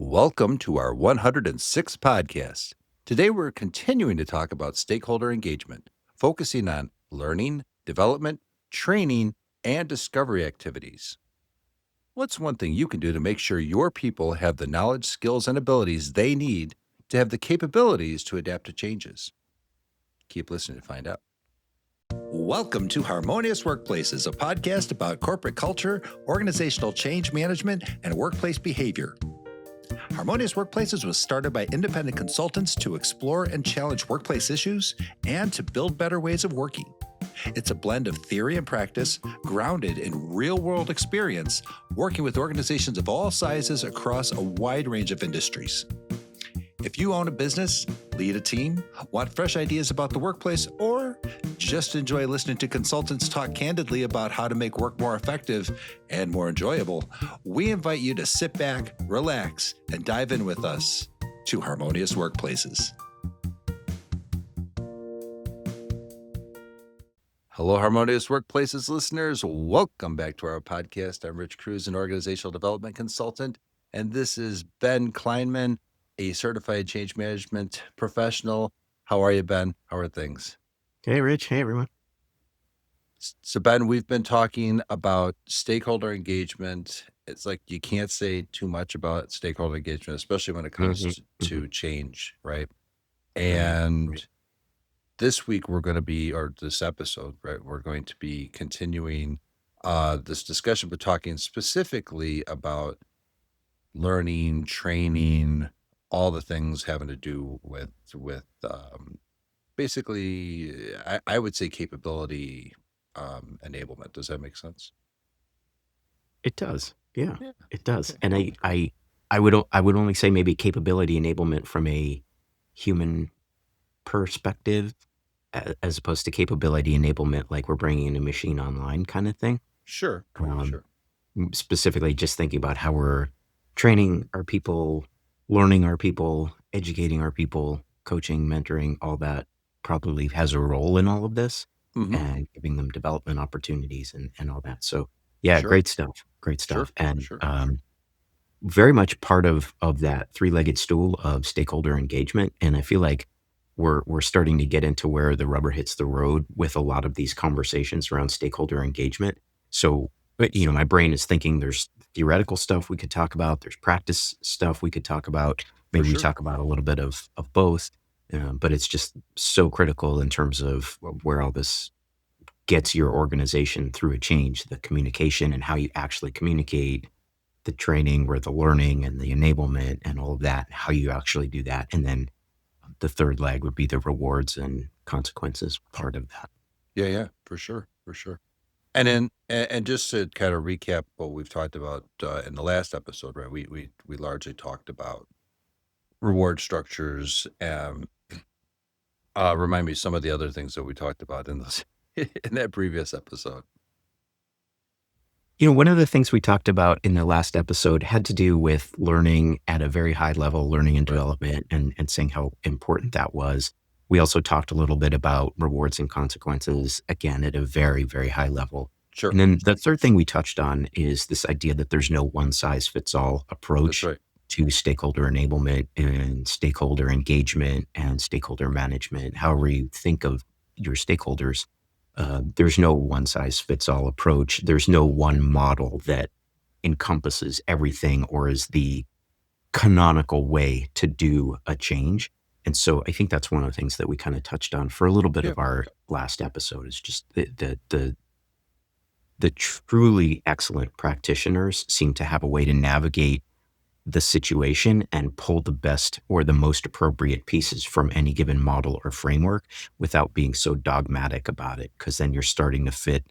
Welcome to our 106th podcast. Today we're continuing to talk about stakeholder engagement, focusing on learning, development, training, and discovery activities. What's one thing you can do to make sure your people have the knowledge, skills, and abilities they need to have the capabilities to adapt to changes? Keep listening to find out. Welcome to Harmonious Workplaces, a podcast about corporate culture, organizational change management, and workplace behavior. Harmonious Workplaces was started by independent consultants to explore and challenge workplace issues and to build better ways of working. It's a blend of theory and practice, grounded in real-world experience, working with organizations of all sizes across a wide range of industries. If you own a business, lead a team, want fresh ideas about the workplace, or just enjoy listening to consultants talk candidly about how to make work more effective and more enjoyable, we invite you to sit back, relax, and dive in with us to Harmonious Workplaces. Hello, Harmonious Workplaces listeners. Welcome back to our podcast. I'm Rich Cruz, an organizational development consultant, and this is Ben Kleinman, a certified change management professional. How are you, Ben? How are things? Hey, Rich. Hey, everyone. So, Ben, we've been talking about stakeholder engagement. It's like you can't say too much about stakeholder engagement, especially when it comes to change, right? And this week we're going to be, or this episode, right, we're going to be continuing this discussion, but talking specifically about learning, training, all the things having to do with basically, I would say capability enablement. Does that make sense? It does. Yeah, it does. And I would only say maybe capability enablement from a human perspective, as opposed to capability enablement like we're bringing a machine online kind of thing. Sure. Specifically, just thinking about how we're training our people, learning our people, educating our people, coaching, mentoring, all that probably has a role in all of this, and giving them development opportunities and all that. So yeah, Sure. great stuff. Sure. And very much part of that three-legged stool of stakeholder engagement. And I feel like we're starting to get into where the rubber hits the road with a lot of these conversations around stakeholder engagement. So, my brain is thinking there's theoretical stuff we could talk about, there's practice stuff we could talk about. Maybe we talk about a little bit of both, but it's just so critical in terms of where all this gets your organization through a change, the communication and how you actually communicate, the training or the learning and the enablement and all of that, how you actually do that. And then the third leg would be the rewards and consequences part of that. Yeah, for sure. And then, and just to kind of recap what we've talked about in the last episode, right? We largely talked about reward structures. Remind me some of the other things that we talked about in those in that previous episode. One of the things we talked about in the last episode had to do with learning at a very high level, learning and development, and saying how important that was. We also talked a little bit about rewards and consequences, again, at a very, very high level. Sure. And then the third thing we touched on is this idea that there's no one-size-fits-all approach to stakeholder enablement and stakeholder engagement and stakeholder management. However you think of your stakeholders, there's no one-size-fits-all approach. There's no one model that encompasses everything or is the canonical way to do a change. And so I think that's one of the things that we kind of touched on for a little bit of our last episode is just the truly excellent practitioners seem to have a way to navigate the situation and pull the best or the most appropriate pieces from any given model or framework without being so dogmatic about it. Because then you're starting to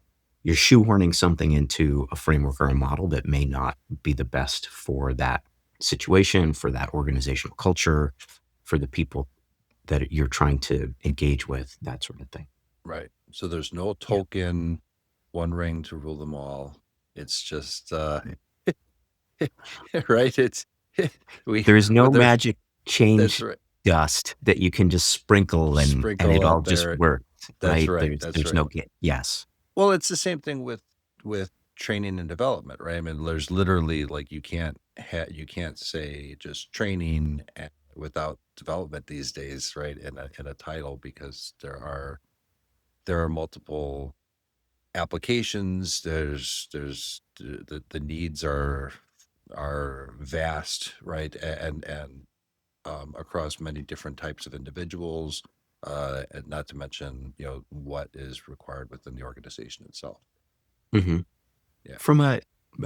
you're shoehorning something into a framework or a model that may not be the best for that situation, for that organizational culture, for the people that you're trying to engage with, that sort of thing. Right. So there's no token, one ring to rule them all. It's just, right. There's no magic change dust that you can just sprinkle and it all just works. That's right. That's there's no yes. Well, it's the same thing with training and development, right? I mean, there's literally like you can't say just training without development these days, right? In a title, because there are multiple applications. There's the needs are vast, right? And across many different types of individuals, and not to mention, what is required within the organization itself. Mhm. Yeah. From a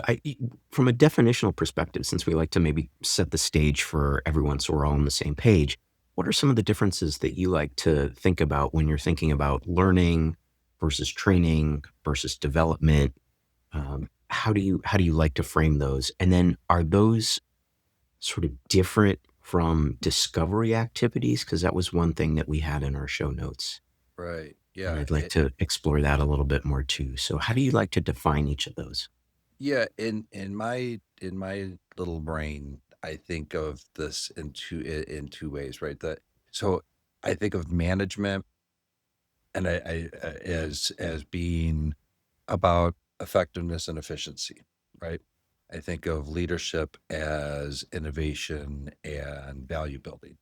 I e from a definitional perspective, since we like to maybe set the stage for everyone so we're all on the same page, what are some of the differences that you like to think about when you're thinking about learning versus training versus development? How do you like to frame those? And then are those sort of different from discovery activities? Because that was one thing that we had in our show notes, Right. and Yeah. I'd like to explore that a little bit more too. So how do you like to define each of those? Yeah. In my little brain, I think of this in two ways, right? So I think of management, and as being about effectiveness and efficiency, right? I think of leadership as innovation and value building.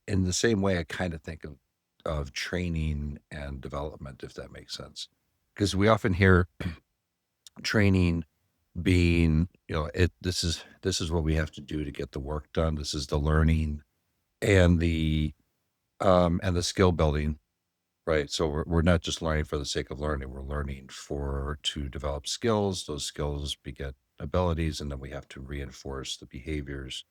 In the same way, I kind of think of training and development, if that makes sense. Because we often hear training being, this is what we have to do to get the work done. This is the learning and the skill building. Right. So we're not just learning for the sake of learning. We're learning to develop skills. Those skills beget abilities, and then we have to reinforce the behaviors.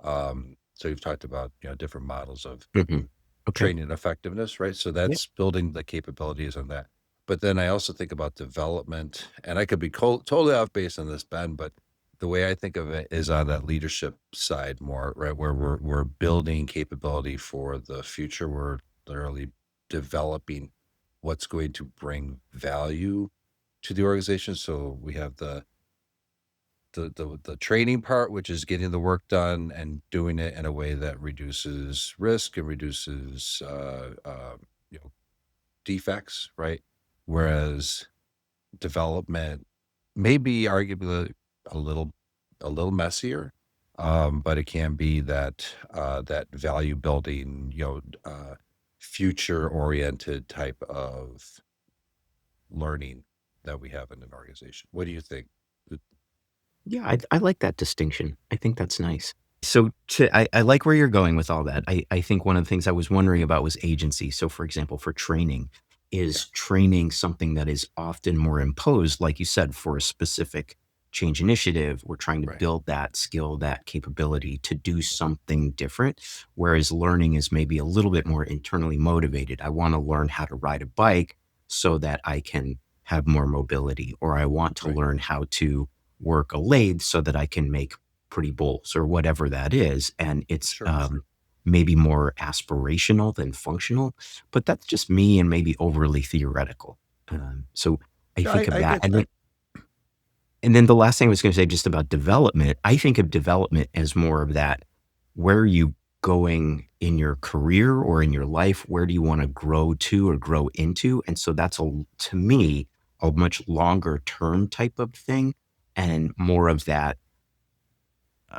So you've talked about, different models of Mhm. Okay. training effectiveness, right? So Yeah. that's building the capabilities on that. But then I also think about development, and I could be totally off base on this, Ben, but the way I think of it is on that leadership side more, right? Where we're building capability for the future. We're literally developing what's going to bring value to the organization. So we have the training part, which is getting the work done and doing it in a way that reduces risk and reduces you know defects, right? Whereas development may be arguably a little a little messier, but it can be that value building, future oriented type of learning that we have in an organization. What do you think? Yeah, I like that distinction. I think that's nice. So I like where you're going with all that. I think one of the things I was wondering about was agency. So for example, for training, Yeah, is training something that is often more imposed, like you said, for a specific change initiative? We're trying to right, build that skill, that capability to do something different. Whereas learning is maybe a little bit more internally motivated. I want to learn how to ride a bike so that I can have more mobility, or I want to right. learn how to work a lathe so that I can make pretty bowls or whatever that is. And it's Sure. maybe more aspirational than functional, but that's just me and maybe overly theoretical. So I Yeah, think of I that. get that. And then the last thing I was going to say just about development, I think of development as more of that. Where are you going in your career or in your life? Where do you want to grow to or grow into? And so that's to me, a much longer term type of thing and more of that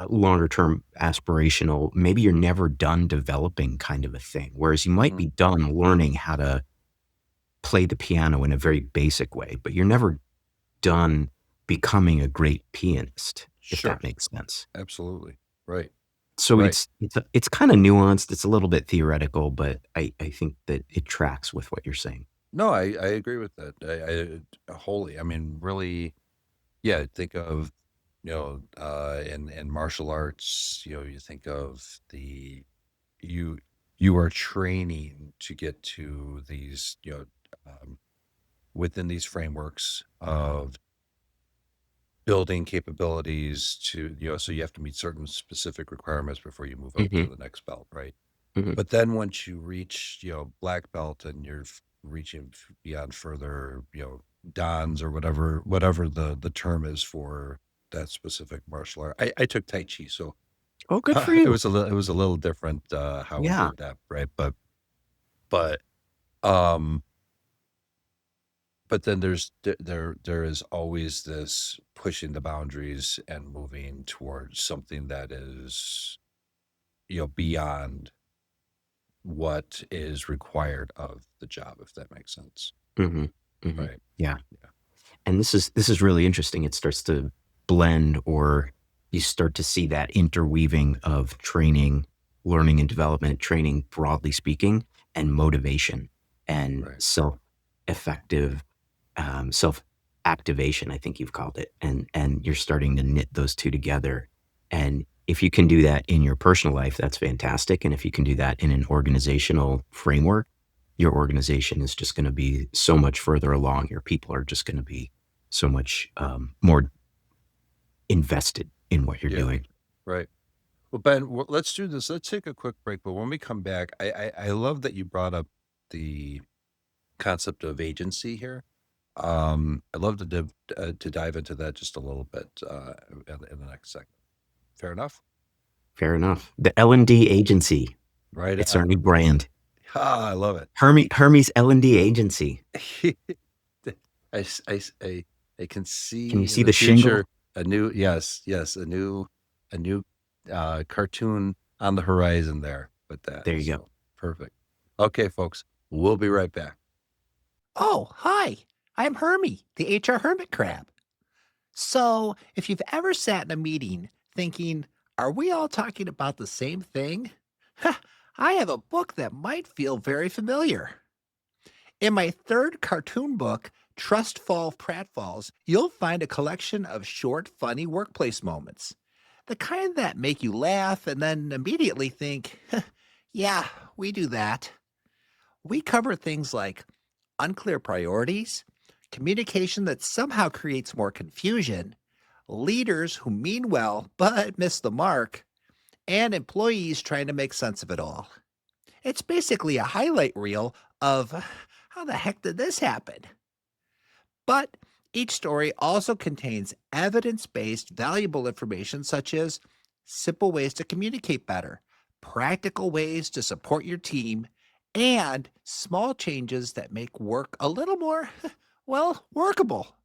longer term aspirational, maybe you're never done developing kind of a thing. Whereas you might Hmm. be done learning how to play the piano in a very basic way, but you're never done becoming a great pianist, if Sure. that makes sense. Absolutely. Right. So Right. it's kind of nuanced. It's a little bit theoretical, but I think that it tracks with what you're saying. No, I agree with that. I wholly. I mean, really, yeah. Think of, in martial arts, you think of you you are training to get to these, um, within these frameworks of building capabilities so you have to meet certain specific requirements before you move up Hmm. to the next belt, right? Hmm. But then once you reach, black belt, and you're reaching beyond further, dans or whatever the term is for that specific martial art. I took Tai Chi, so Oh, good for it you. was it was a little different how we Yeah. did that, right? But um but then there is always this pushing the boundaries and moving towards something that is, beyond what is required of the job, if that makes sense. Hmm. Hmm. Right. Yeah. Yeah. And this is really interesting. It starts to blend, or you start to see that interweaving of training, learning and development, training broadly speaking, and motivation and Right. self-effective, self-activation, I think you've called it. And you're starting to knit those two together. And if you can do that in your personal life, that's fantastic. And if you can do that in an organizational framework, your organization is just going to be so much further along. Your people are just going to be so much more invested in what you're Yeah. doing. Right. Well, Ben, let's do this. Let's take a quick break. But when we come back, I love that you brought up the concept of agency here. I'd love to dive into that just a little bit in the next segment. Fair enough? Fair enough. The L&D agency. Right It's on. our new brand. Ah, I love it. Hermes L&D agency. I, s- I s- I can Can you see in see the the shingle? future yes, a new cartoon on the horizon there with that. There you go. So perfect. Okay, folks, we'll be right back. Oh, hi. I'm Hermie, the HR hermit crab. So, if you've ever sat in a meeting thinking, are we all talking about the same thing? I have a book that might feel very familiar. In my third cartoon book, Trust Fall Pratfalls, you'll find a collection of short, funny workplace moments. The kind that make you laugh and then immediately think, yeah, we do that. We cover things like unclear priorities, communication that somehow creates more confusion, leaders who mean well but miss the mark, and employees trying to make sense of it all. It's basically a highlight reel of how the heck did this happen? But each story also contains evidence based, valuable information such as simple ways to communicate better, practical ways to support your team, and small changes that make work a little more, well, workable.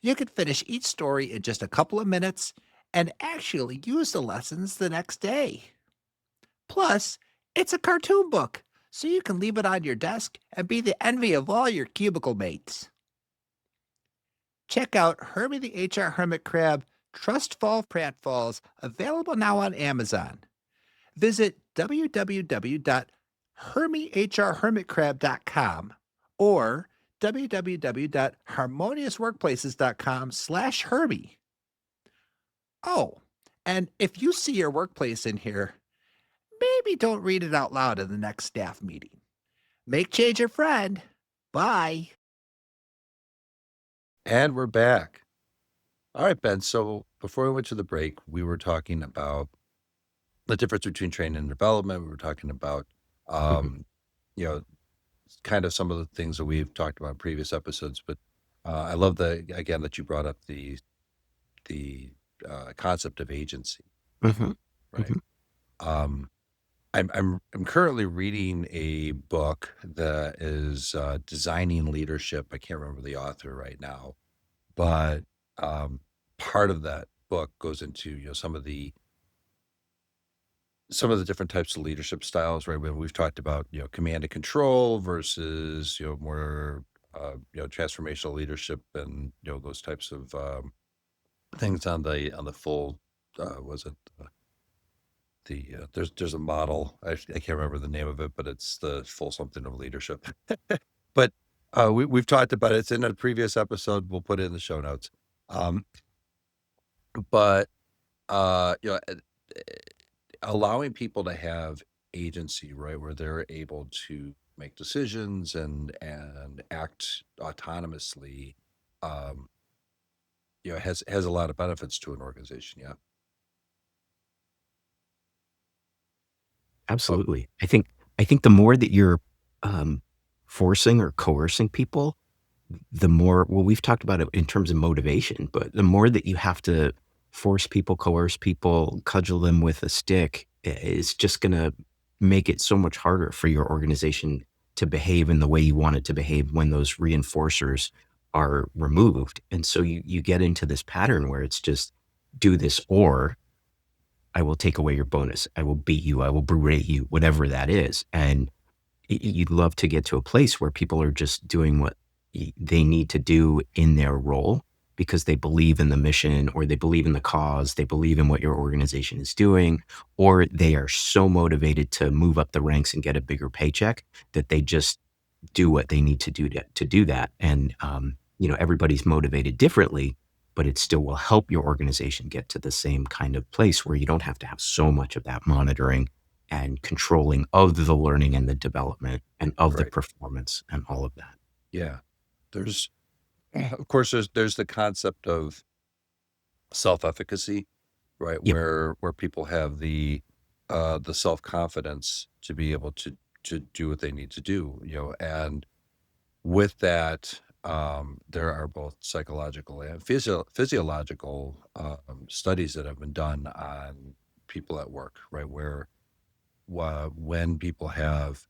You can finish each story in just a couple of minutes and actually use the lessons the next day. Plus, it's a cartoon book, so you can leave it on your desk and be the envy of all your cubicle mates. Check out Herbie the HR Hermit Crab Trust Fall Pratfalls, available now on Amazon. Visit www.hermiehrhermitcrab.com or www.harmoniousworkplaces.com/Herbie. Oh, and if you see your workplace in here, maybe don't read it out loud in the next staff meeting. Make change your friend. Bye. And we're back. All right, Ben. So before we went to the break, we were talking about the difference between training and development. We were talking about, Mhm. um, you know, kind of some of the things that we've talked about in previous episodes. But I love again that you brought up the concept of agency, Mhm. right? Mhm. Um, I'm currently reading a book that is designing leadership. I can't remember the author right now, but um, part of that book goes into some of the different types of leadership styles, right? When we've talked about command and control versus more transformational leadership and those types of things on the full was it there's a model I can't remember the name of it, but it's the full something of leadership. But we've talked about it. It's in a previous episode. We'll put it in the show notes. Um, but allowing people to have agency, right, where they're able to make decisions and act autonomously, um, has a lot of benefits to an organization. Yeah. Oh, Absolutely. I think the more that you're um, forcing or coercing people, the more, well, we've talked about it in terms of motivation, but the more that you have to force people, coerce people, cudgel them with a stick, is just going to make it so much harder for your organization to behave in the way you want it to behave when those reinforcers are removed. And so you get into this pattern where it's just do this or I will take away your bonus. I will beat you. I will berate you, whatever that is. And you'd love to get to a place where people are just doing what they need to do in their role because they believe in the mission or they believe in the cause, they believe in what your organization is doing, or they are so motivated to move up the ranks and get a bigger paycheck that they just do what they need to do to do that. And everybody's motivated differently, but it still will help your organization get to the same kind of place where you don't have to have so much of that monitoring and controlling of the learning and the development and of the Right. performance and all of that. Yeah. There's, of course, there's the concept of self-efficacy, right? Yep. Where people have the self-confidence to be able to do what they need to do, and with that, there are both psychological and physiological studies that have been done on people at work, right? Where when people have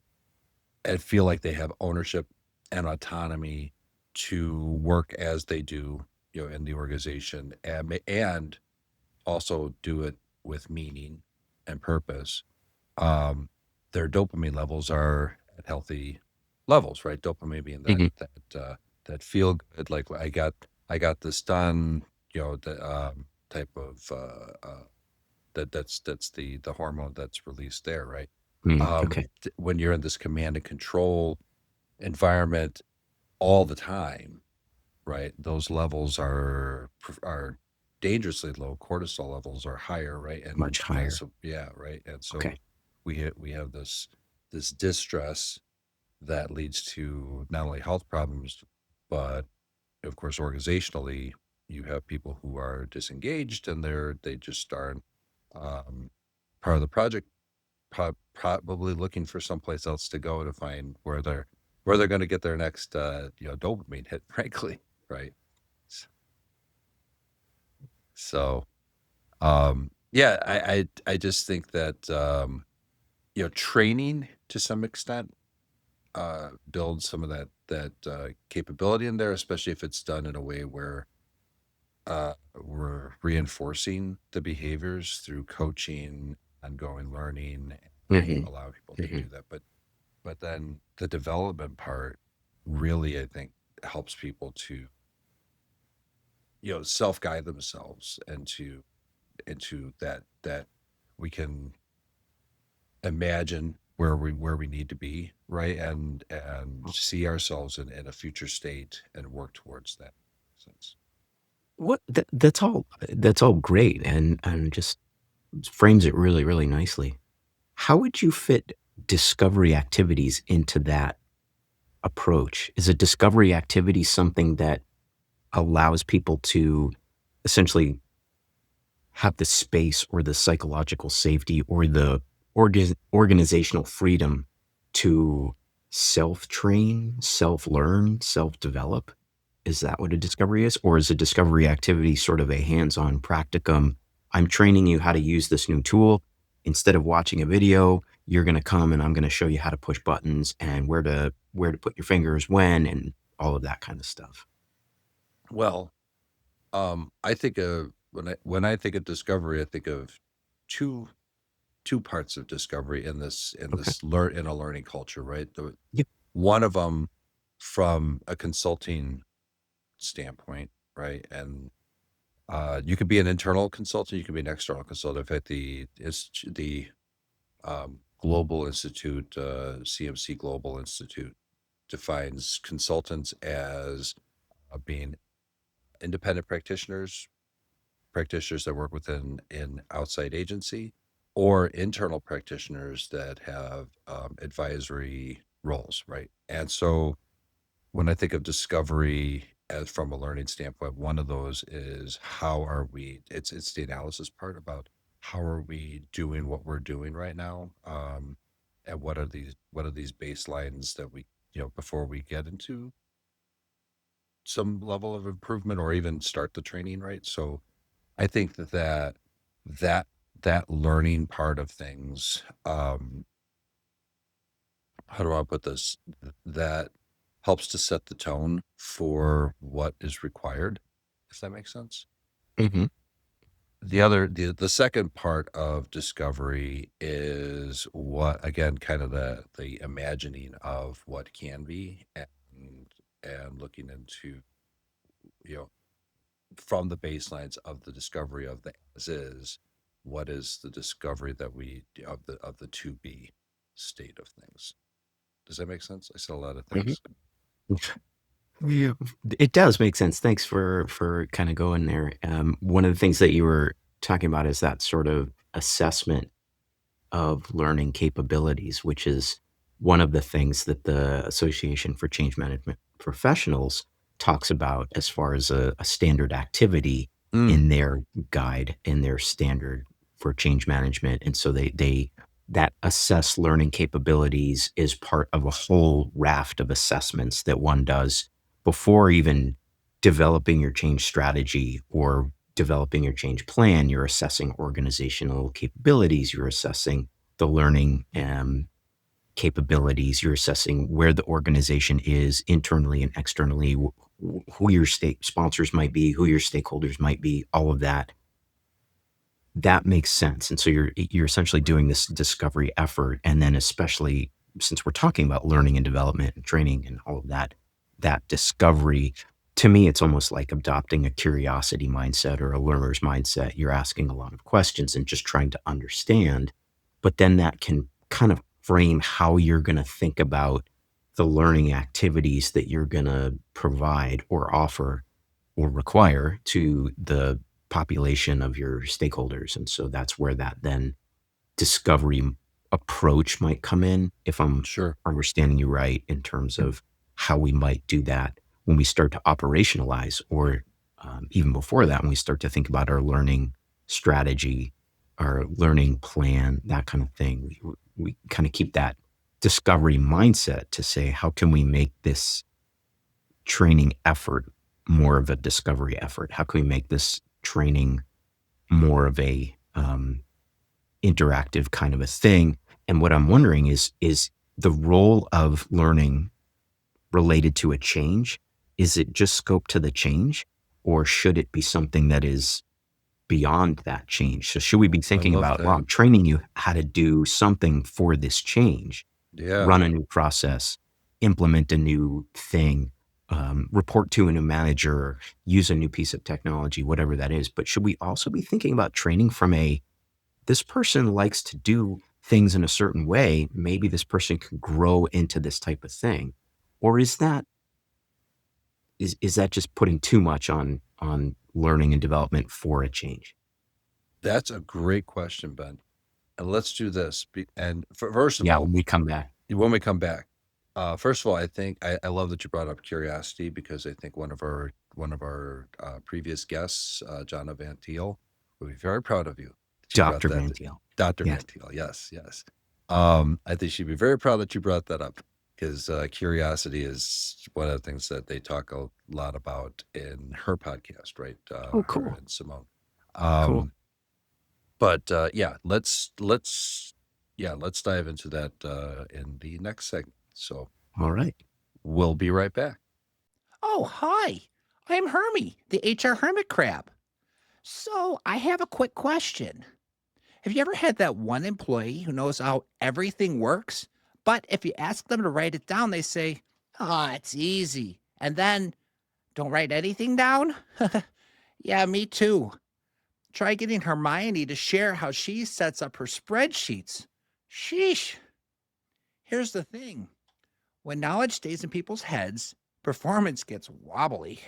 and feel like they have ownership and autonomy to work as they do, in the organization, and also do it with meaning and purpose. Um, their dopamine levels are at healthy levels, right? Dopamine being that Mhm. that feel good, like I got this done, the type of that's the hormone that's released there, right? Okay. When you're in this command and control environment all the time, right? Those levels are dangerously low. Cortisol levels are higher, right? Much And higher. so yeah, right. And so Okay. we have this distress that leads to not only health problems, but of course organizationally, you have people who are disengaged and they just aren't um, part of the project, probably looking for someplace else to go to find where they're going to get their next dopamine hit, frankly, right? So yeah, I just think that training to some extent builds some of that capability in there, especially if it's done in a way where we're reinforcing the behaviors through coaching, ongoing learning, Hmm. allow people to Hmm. do that. But then the development part really, I think, helps people to self guide themselves into that we can imagine where we need to be, right? And see ourselves in a future state and work towards that sense. That's all great and just frames it really, really nicely. How would you fit discovery activities into that approach? Is a discovery activity something that allows people to essentially have the space or the psychological safety or the organizational freedom to self-train, self-learn, self-develop? Is that what a discovery is? Or is a discovery activity sort of a hands-on practicum? I'm training you how to use this new tool. Instead of watching a video, you're going to come and I'm going to show you how to push buttons and where to put your fingers when and all of that kind of stuff. Well, I think of when I think of discovery, I think of two two parts of discovery in this in Okay. this learn in a learning culture, right? Yeah. One of them from a consulting standpoint, right? And you could be an internal consultant, you could be an external consultant. In fact, the Global Institute, CMC Global Institute, defines consultants as being independent practitioners that work within an outside agency, or internal practitioners that have advisory roles, right? And so when I think of discovery as from a learning standpoint, one of those is how are we? It's the analysis part about how are we doing what we're doing right now, and what are these baselines that we before we get into some level of improvement or even start the training, right? So I think that that learning part of things how do I put this? That helps to set the tone for what is required, if that makes sense. Hmm. The second part of discovery is what, again, kind of the imagining of what can be, and looking into, you know, from the baselines of the discovery of the as is, what is the discovery that we of the to be state of things. Does that make sense? I said a lot of Hmm. things. Yeah, it does make sense. Thanks for kind of going there. One of the things that you were talking about is that sort of assessment of learning capabilities, which is one of the things that the Association for Change Management Professionals talks about as far as a standard activity Mm, in their guide, in their standard for change management. And so they that assess learning capabilities is part of a whole raft of assessments that one does before even developing your change strategy or developing your change plan. You're assessing organizational capabilities, you're assessing the learning capabilities, you're assessing where the organization is internally and externally, who your state sponsors might be, who your stakeholders might be, all of that. That makes sense. And so you're essentially doing this discovery effort. And then especially since we're talking about learning and development and training and all of that, that discovery, to me, it's almost like adopting a curiosity mindset or a learner's mindset. You're asking a lot of questions and just trying to understand, but then that can kind of frame how you're going to think about the learning activities that you're going to provide or offer or require to the population of your stakeholders. And so that's where that then discovery approach might come in, if I'm sure. understanding you right, in terms of how we might do that when we start to operationalize, or even before that, when we start to think about our learning strategy, our learning plan, that kind of thing. We kind of keep that discovery mindset to say, how can we make this training effort more of a discovery effort? How can we make this training more of a interactive kind of a thing? And what I'm wondering is the role of learning related to a change? Is it just scope to the change, or should it be something that is beyond that change? So should we be I thinking love about, well, that. I'm training you how to do something for this change, Yeah. run a new process, implement a new thing, report to a new manager, use a new piece of technology, whatever that is. But should we also be thinking about training from this person likes to do things in a certain way. Maybe this person can grow into this type of thing. Or is that just putting too much on learning and development for a change? That's a great question, Ben. And let's do this. And first of Yeah, all, when we come back. when we come back, first of all, I think I love that you brought up curiosity, because I think one of our previous guests, John Van Thiel, will be very proud of you that you brought Dr. that. Van Thiel. Dr. Yes. Van Thiel, yes, yes. I think she'd be very proud that you brought that up, because curiosity is one of the things that they talk a lot about in her podcast, right? Oh, Her cool. and Simone. Cool. Um, but yeah, let's dive into that in the next segment. So All right. we'll be right back. Oh, hi. I'm Hermie, the HR hermit crab. So, I have a quick question. Have you ever had that one employee who knows how everything works, but if you ask them to write it down, they say, "Oh, it's easy," and then don't write anything down? Yeah, me too. Try getting Hermione to share how she sets up her spreadsheets. Sheesh. Here's the thing, when knowledge stays in people's heads, performance gets wobbly.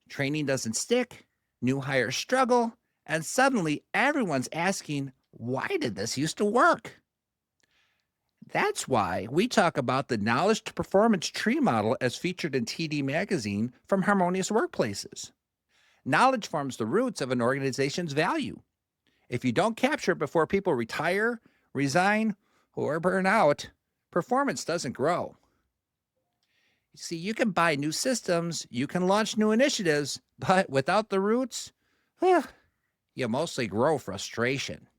Training doesn't stick, new hires struggle, and suddenly everyone's asking, why did this used to work? That's why we talk about the knowledge to performance tree model as featured in TD Magazine from Harmonious Workplaces. Knowledge forms the roots of an organization's value. If you don't capture it before people retire, resign, or burn out, performance doesn't grow. You see, you can buy new systems, you can launch new initiatives, but without the roots, you mostly grow frustration.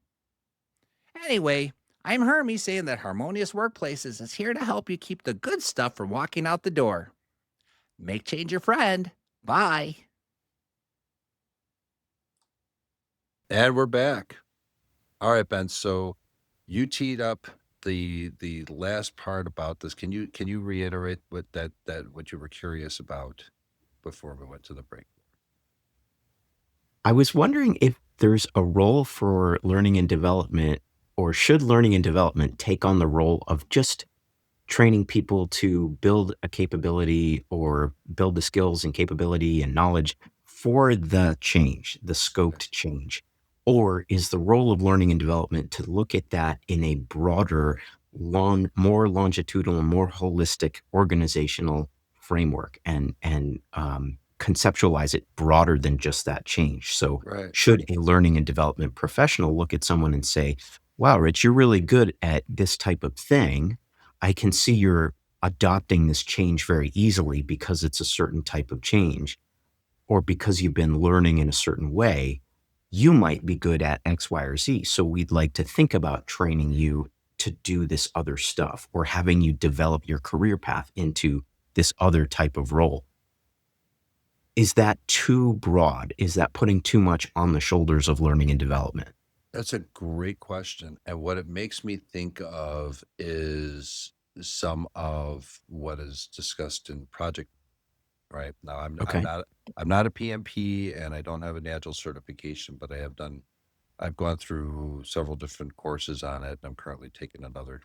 Anyway, I'm Hermie saying that Harmonious Workplaces is here to help you keep the good stuff from walking out the door. Make change your friend. Bye. And we're back. All right, Ben. So you teed up the last part about this. Can you reiterate what you were curious about before we went to the break? I was wondering if there's a role for learning and development, or should learning and development take on the role of just training people to build a capability or build the skills and capability and knowledge for the change, the scoped change? Or is the role of learning and development to look at that in a broader, more longitudinal, and more holistic organizational framework and conceptualize it broader than just that change? So, Right. should a learning and development professional look at someone and say, "Wow, Rich, you're really good at this type of thing. I can see you're adopting this change very easily because it's a certain type of change, or because you've been learning in a certain way. You might be good at X, Y, or Z. So we'd like to think about training you to do this other stuff, or having you develop your career path into this other type of role." Is that too broad? Is that putting too much on the shoulders of learning and development? That's a great question. And what it makes me think of is some of what is discussed in project, right? Now Okay. I'm not a PMP and I don't have an agile certification, but I've gone through several different courses on it. I'm currently taking another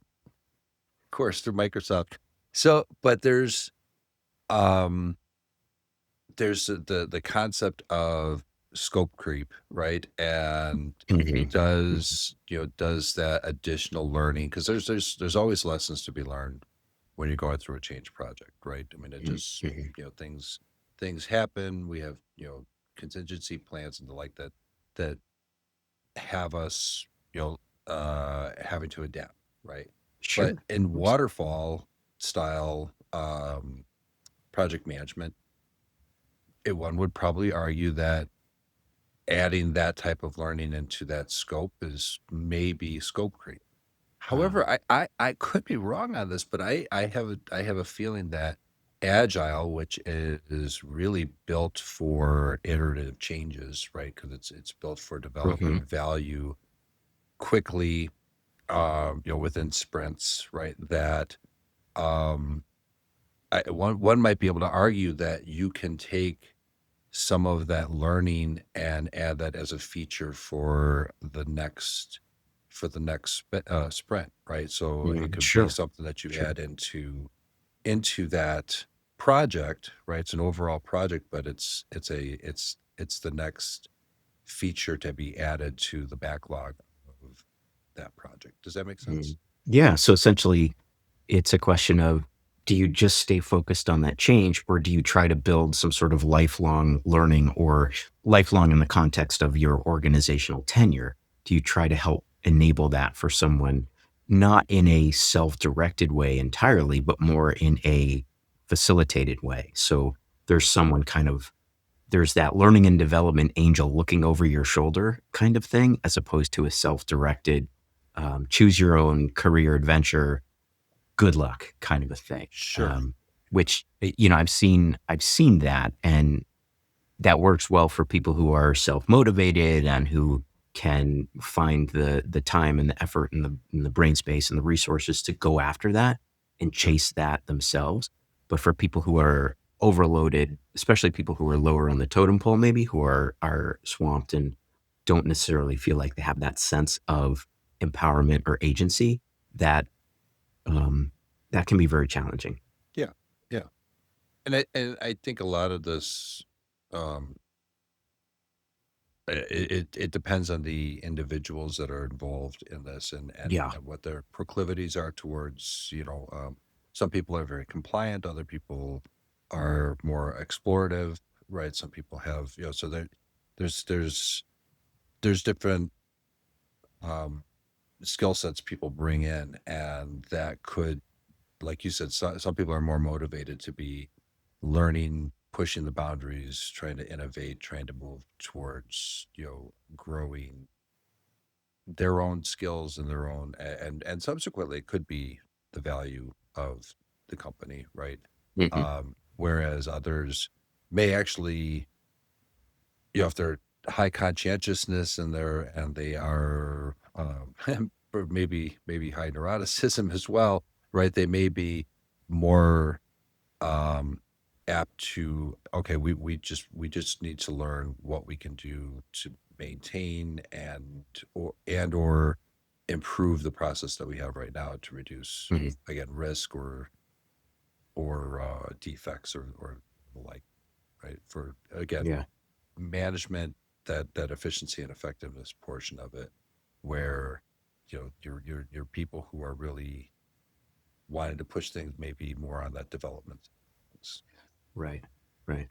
course through Microsoft. So, but um there's the concept of scope creep, right? And Mhm. Mhm. does that additional learning, because there's always lessons to be learned when you're going through a change project, right? I mean, it Mhm. just, Mhm. things happen. We have, contingency plans and the like that have us, having to adapt, right? But Sure. Of in course. waterfall style project management, one would probably argue that adding that type of learning into that scope is maybe scope creep. Uh, However, I could be wrong on this, but I have a feeling that agile, which is really built for iterative changes, right? Because it's built for mhm. developing value quickly, within sprints, right? That um, one might be able to argue that you can take some of that learning and add that as a feature for the next sprint, right? So it Mm, could be sure. something that you Sure. add into that project, right? It's an overall project, but it's the next feature to be added to the backlog of that project. Does that make sense? Mm. Yeah, so essentially, it's a question of, do you just stay focused on that change, or do you try to build some sort of lifelong learning, or lifelong in the context of your organizational tenure? Do you try to help enable that for someone, not in a self-directed way entirely, but more in a facilitated way? So there's someone kind of there's that learning and development angel looking over your shoulder kind of thing, as opposed to a self-directed, choose your own career adventure, good luck kind of a thing. Sure. Which, I've seen that, and that works well for people who are self-motivated and who can find the time and the effort and the brain space and the resources to go after that and chase that themselves. But for people who are overloaded, especially people who are lower on the totem pole, maybe, who are swamped and don't necessarily feel like they have that sense of empowerment or agency, that um, that can be very challenging. Yeah. Yeah. And I think a lot of this, um, it depends on the individuals that are involved in this, and Yeah. and what their proclivities are towards, some people are very compliant, other people are more explorative, right? Some people have, so there's there's there's different um skill sets people bring in, and that could, like you said, some people are more motivated to be learning, pushing the boundaries, trying to innovate, trying to move towards, growing their own skills and their own, and subsequently it could be the value of the company, right? Hmm. Whereas others may actually, if they're high conscientiousness and they are, or maybe high neuroticism as well, right? They may be more um, apt to, okay, we just need to learn what we can do to maintain and or improve the process that we have right now to reduce, Hmm. again, risk or defects or the like, right? For, again, Yeah. management, that efficiency and effectiveness portion of it, where your people who are really wanting to push things maybe more on that development. Right. Right.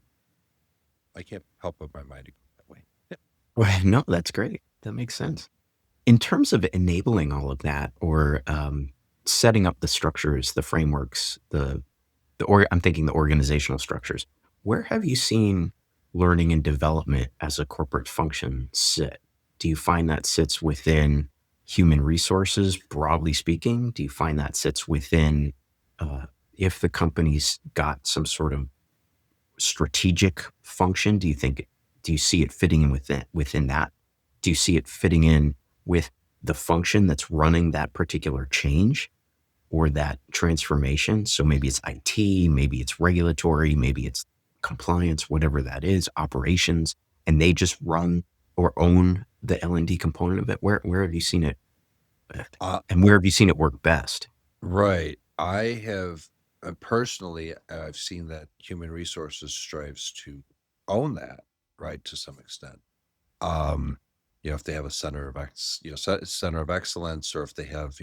I can't help but my mind to go that way. Well, no, that's great. That makes sense. In terms of enabling all of that, or setting up the structures, the frameworks, I'm thinking the organizational structures. Where have you seen learning and development as a corporate function sit? Do you find that sits within human resources, broadly speaking? Do you find that sits within, uh, if the company's got some sort of strategic function? Do you see it fitting in within that? Do you see it fitting in with the function that's running that particular change or that transformation? So maybe it's IT, maybe it's regulatory, maybe it's compliance, whatever that is, operations, and they just run or own the L&D component of it. Where have you seen it, Uh, and where have you seen it work best? right. I have, personally, I've seen that human resources strives to own that, right, to some extent. Um, if they have a center of excellence, or if they have,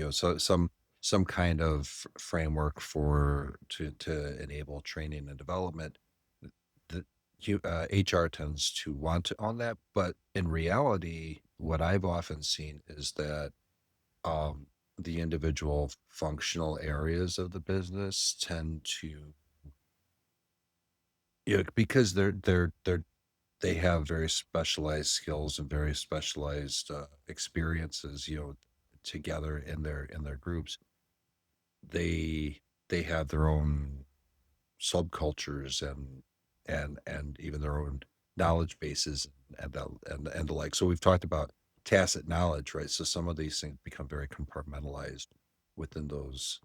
some kind of framework to enable training and development, the HR tends to want to own that. But in reality, what I've often seen is that um, the individual functional areas of the business tend to, because they have very specialized skills and very specialized experiences, together in their groups. They have their own subcultures and even their own knowledge bases and the like. So we've talked about tacit knowledge, right? So some of these things become very compartmentalized within those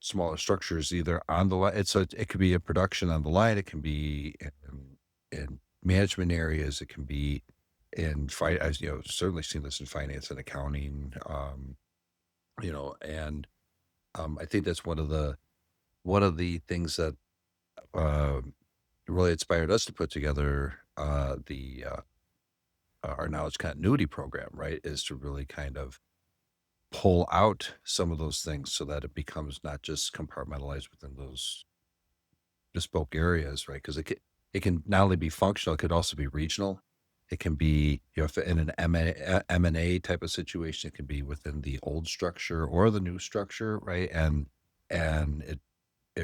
smaller structures, either on the line. It could be in production on the line. It can be in management areas. It can be in as certainly seen this in finance and accounting. And I think that's one of the things that um, really inspired us to put together the our knowledge continuity program, right? Is to really kind of pull out some of those things so that it becomes not just compartmentalized within those bespoke areas, right? Because it can not only be functional, it could also be regional. It can be, if in an M&A type of situation, it can be within the old structure or the new structure, right? And it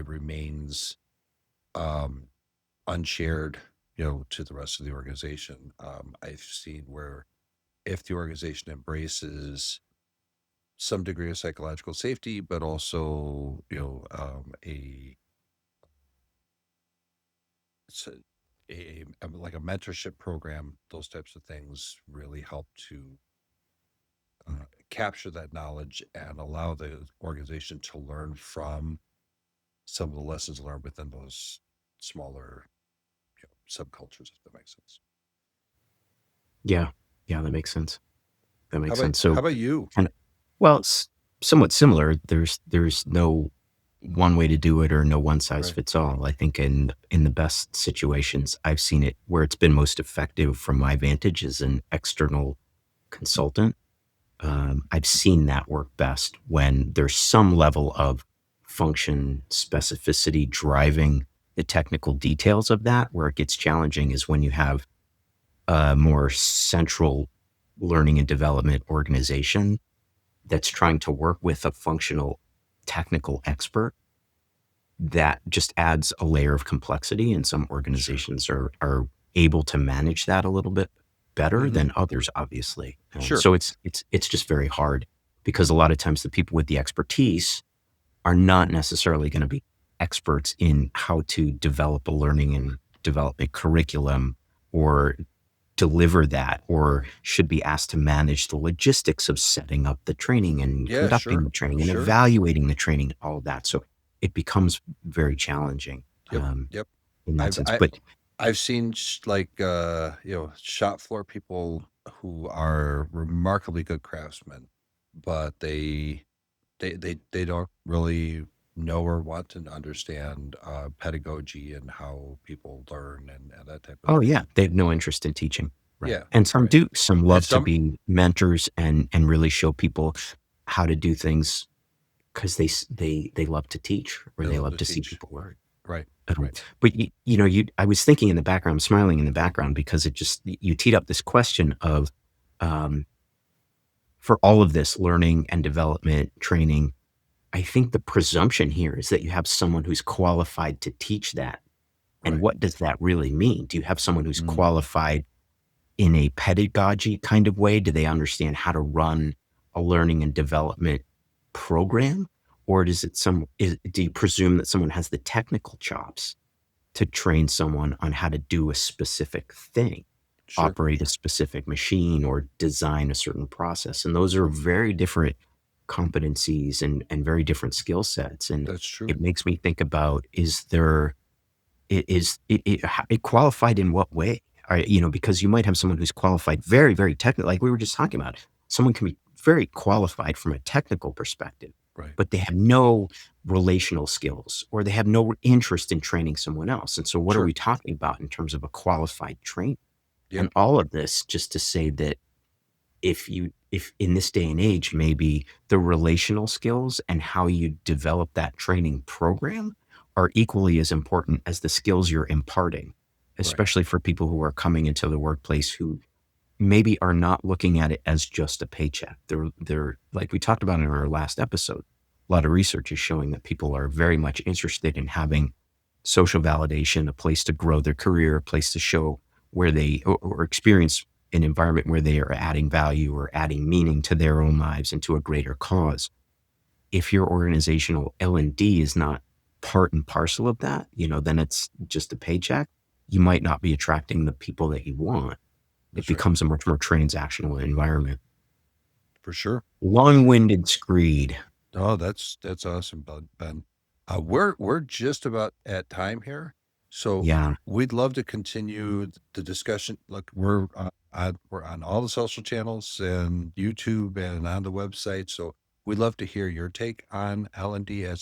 remains um, unshared, to the rest of the organization. I've seen where, if the organization embraces some degree of psychological safety, but also, it's like a mentorship program, those types of things really help to capture that knowledge and allow the organization to learn from some of the lessons learned within those smaller, subcultures, if that makes sense. Yeah, yeah, that makes sense. That How makes about sense. how So, about you? kind of, well, it's somewhat similar. There's no one way to do it or no one size Right. fits all. I think in the best situations, I've seen it where it's been most effective from my vantage as an external consultant. I've seen that work best when there's some level of function specificity driving the technical details of that. Where it gets challenging is when you have a more central learning and development organization that's trying to work with a functional technical expert. That just adds a layer of complexity, and some Sure. organizations are able to manage that a little bit better Hmm. than others, obviously. Sure. So it's just very hard because a lot of times the people with the expertise are not necessarily going to be experts in how to develop a learning and development curriculum or deliver that, or should be asked to manage the logistics of setting up the training and Yeah, conducting sure. the training and Sure. evaluating the training, all of that. So it becomes very challenging Yep. Yep. in that I've sense. I But I've seen shop floor people who are remarkably good craftsmen, but they don't really know or want to understand pedagogy and how people learn and that type of oh thing. yeah, they have no interest in teaching, right? Yeah, And some right. do. Some And love to some, be mentors and really show people how to do things because they love to teach or they they love love to to see teach. people learn. Right, Um, right. but I was thinking in the background, I'm smiling in the background because it just you teed up this question of um, for all of this learning and development training. I think the presumption here is that you have someone who's qualified to teach that. And Right. what does that really mean? Do you have someone who's Mm, qualified in a pedagogy kind of way? Do they understand how to run a learning and development program? Or do you presume that someone has the technical chops to train someone on how to do a specific thing, sure. operate a specific machine, or design a certain process? And those are very different competencies and very different skill sets. And That's true. it makes me think about, is it qualified in what way? Because you might have someone who's qualified very, very technical, like we were just talking about. Someone can be very qualified from a technical perspective, Right. but they have no relational skills or they have no interest in training someone else. And so what are Sure. we talking about in terms of a qualified trainer? And Yep. all of this just to say that if in this day and age, maybe the relational skills and how you develop that training program are equally as important as the skills you're imparting, Right. especially for people who are coming into the workplace who maybe are not looking at it as just a paycheck. They're like we talked about in our last episode. A lot of research is showing that people are very much interested in having social validation, a place to grow their career, a place to show where or experience an environment where they are adding value or adding meaning to their own lives and to a greater cause. If your organizational L&D is not part and parcel of that, then it's just a paycheck. You might not be attracting the people that you want. It That's right. becomes a much more transactional environment. For sure. For sure. Long-winded screed. Oh, that's awesome, Ben. We're just about at time here, so Yeah. we'd love to continue the discussion. Look, we're on all the social channels and YouTube and on the website, so we'd love to hear your take on L&D um,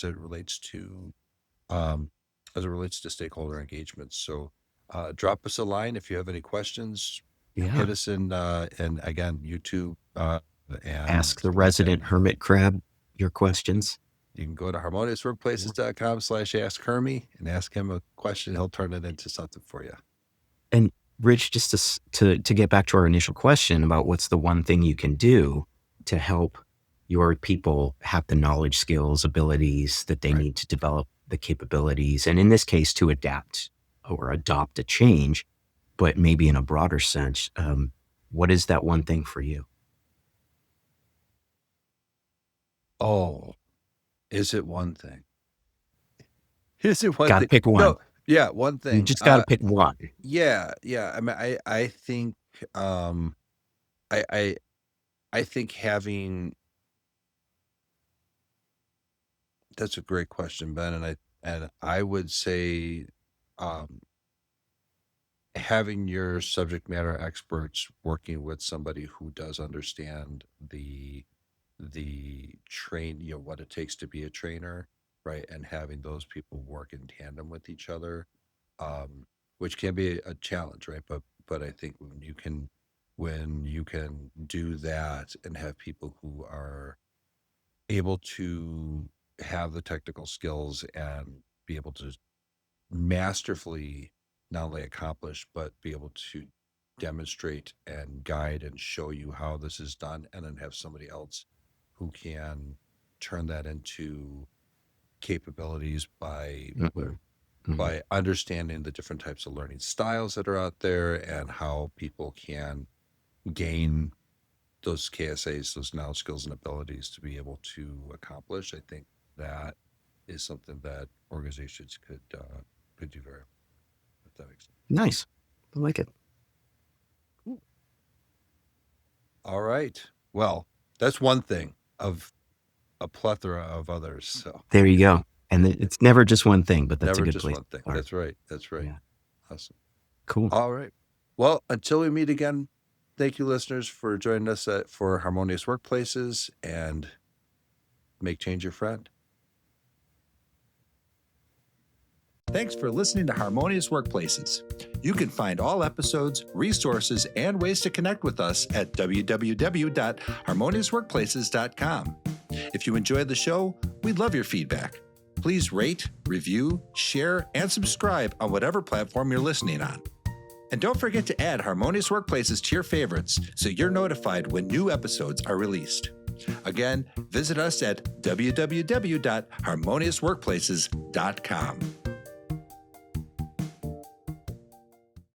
as it relates to stakeholder engagement. So, drop us a line if you have any questions. Hit Yeah. us and again, YouTube and Ask the LinkedIn. resident hermit crab your questions. You can go to harmoniousworkplaces.com/ask Hermie and ask him a question. He'll turn it into something for you. And Rich, just to get back to our initial question about what's the one thing you can do to help your people have the knowledge, skills, abilities that they Right. need to develop the capabilities, and in this case, to adapt or adopt a change, but maybe in a broader sense, what is that one thing for you? Oh, is it one thing? Is it one Got to thing? pick one. No, yeah, one You thing. just got to pick one. Yeah. I mean, I think, um, I, I, I think having that's a great question, Ben, and I would say, um, having your subject matter experts working with somebody who does understand the what it takes to be a trainer, right? And having those people work in tandem with each other, um, which can be a challenge, right? But I think when you can do that and have people who are able to have the technical skills and be able to masterfully not only accomplish but be able to demonstrate and guide and show you how this is done, and then have somebody else who can turn that into capabilities Mhm. Mhm. by understanding the different types of learning styles that are out there and how people can gain those KSAs, those knowledge, skills, and abilities to be able to accomplish. I think that is something that organizations could do very well, if that makes sense. Nice. I like it. All right. Well, that's one thing of a plethora of others. So There you go. And it's never just one thing, but that's never a good just place one thing. to start. That's right. That's right. Yeah. Awesome. Cool. All right. Well, until we meet again, thank you, listeners, for joining us for Harmonious Workplaces, and make change your friend. Thanks for listening to Harmonious Workplaces. You can find all episodes, resources, and ways to connect with us at www.harmoniousworkplaces.com. If you enjoyed the show, we'd love your feedback. Please rate, review, share, and subscribe on whatever platform you're listening on. And don't forget to add Harmonious Workplaces to your favorites so you're notified when new episodes are released. Again, visit us at www.harmoniousworkplaces.com.